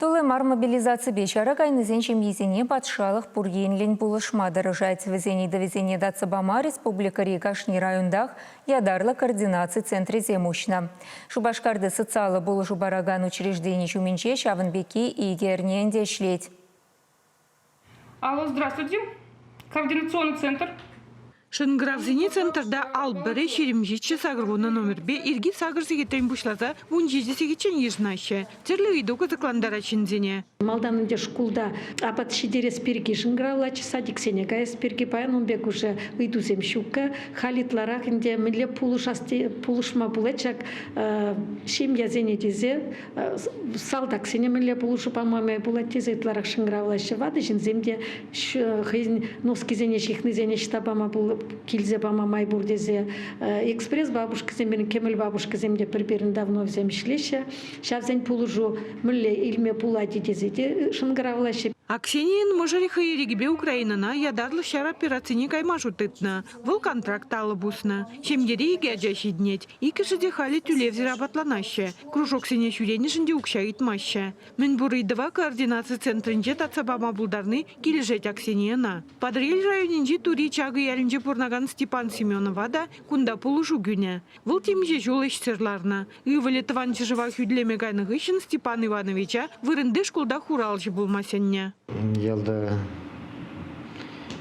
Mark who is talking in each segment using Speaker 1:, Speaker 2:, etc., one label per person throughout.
Speaker 1: Тулымар мобилизация бешара кайнызен чемьезене патшалық пургенлен пулышма дырыжать везене довезене дацабама республикари Кашни райондах ядарлы координации центре земущна. Шубашкарды социалы булыжу бараган учреждений чуменче Шавынбеки и Герненде шлеть.
Speaker 2: Алло, здравствуйте. Координационный центр.
Speaker 3: Шынгравзине центрда албыры шеремжичі сағырғуна номер бе ирги сағырсы кетен бұшлаза вун жезесегечен ежнашы. Терлі үйді кызыкландара чинзене.
Speaker 4: Малданынде шкулда апат шидерес перги шынгравлачы садик сенега эсперги паян он бек уже ыйду земщука халитларах инде миле пулышма булачак шемья зене дезе салдак сене миле пулышы памаме булат тезе итларах шынгравлачы вады жин земде хызин носки зене шихны зене штабама был кильзе бама майбур дезе экспресс бабушка зембен кемел бабушка земде приберн давно вземшлище шавзен пулужу миле илме пулати дезе шынгравлачы.
Speaker 3: Аксениян можариха ерегебе Украинана ядарлы шар операцияне каймашу тытна. Выл контракт алы бусна. Шемдері еге ажаши днет. Икішіде хали тюлев зирабатланашы. Кружок сене шуренішінде укша итмашы. Мен бурыйдыва координация центрінже тацабама булдарны кележет Аксенияна. Падрель районинже тури чагы ялінже пурнаган Степан Семенова да кунда пулушу гүне. Выл темже жол ешсерларна. Ивали тыванчы жыва хүдлеме гайны гышын Степан Ивановича вырынды шкулда хуралжы булмасенне.
Speaker 5: Ялда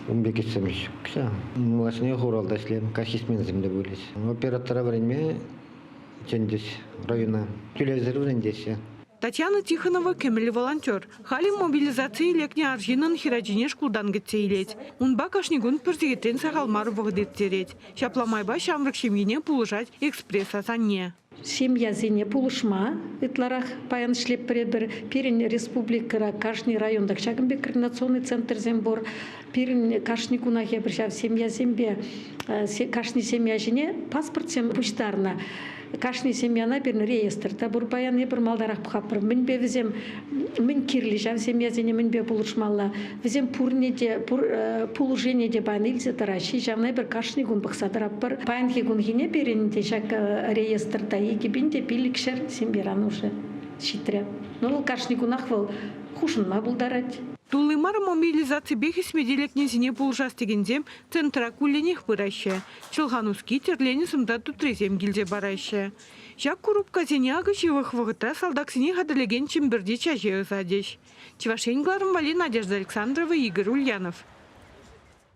Speaker 5: умбекетсем кса. Муасне хуралда шлем кашисмен земде булис. Оператора время чендес района. Телевизор здесь.
Speaker 3: Татьяна Тихонова кемелі волонтер. Хали мобилизации лекне аржинын хирajine шкулдан кетсейлет. Унба кашнигун перзегеттен сағалмар вғыдеттерет. Шапламайба шамрық шемгене пулышать экспресса санне.
Speaker 4: Семья зене пулышма, итларах паян шлеп пребер, пирин республика Кашни райондах Шагымбек координационный центр зембор, пирин Кашни кунахе пришав семья зембе, Кашни семья жене паспорт сем пуштарна. Кашни семьяна бирн реестр, табур паян ебір малдарах пхапыр. Мен бе візем, мен кирли жав семья зене мен бе пулышмалла. Візем пурнеде, пулуженеде бан илзе тараши, жавнай бір Кашни гун бақсадыраппыр. Паян хегун хине беренде жак реестрда егибінде билікшер семберан уже шитря. Но Кашни гунахвал хушынма булдарать.
Speaker 3: Тулымар мобилизация бехис меделек незине пулжас дегензем центра куленех пыраща. Чылғануски терлені сымда тутрезем гилзе бараща. Жак курупка зене агышевых вғыта салдаксине хадалеген чемберде чаже ызадеш. Чевашенгларым вали Надежда Александрова, Игорь Ульянов.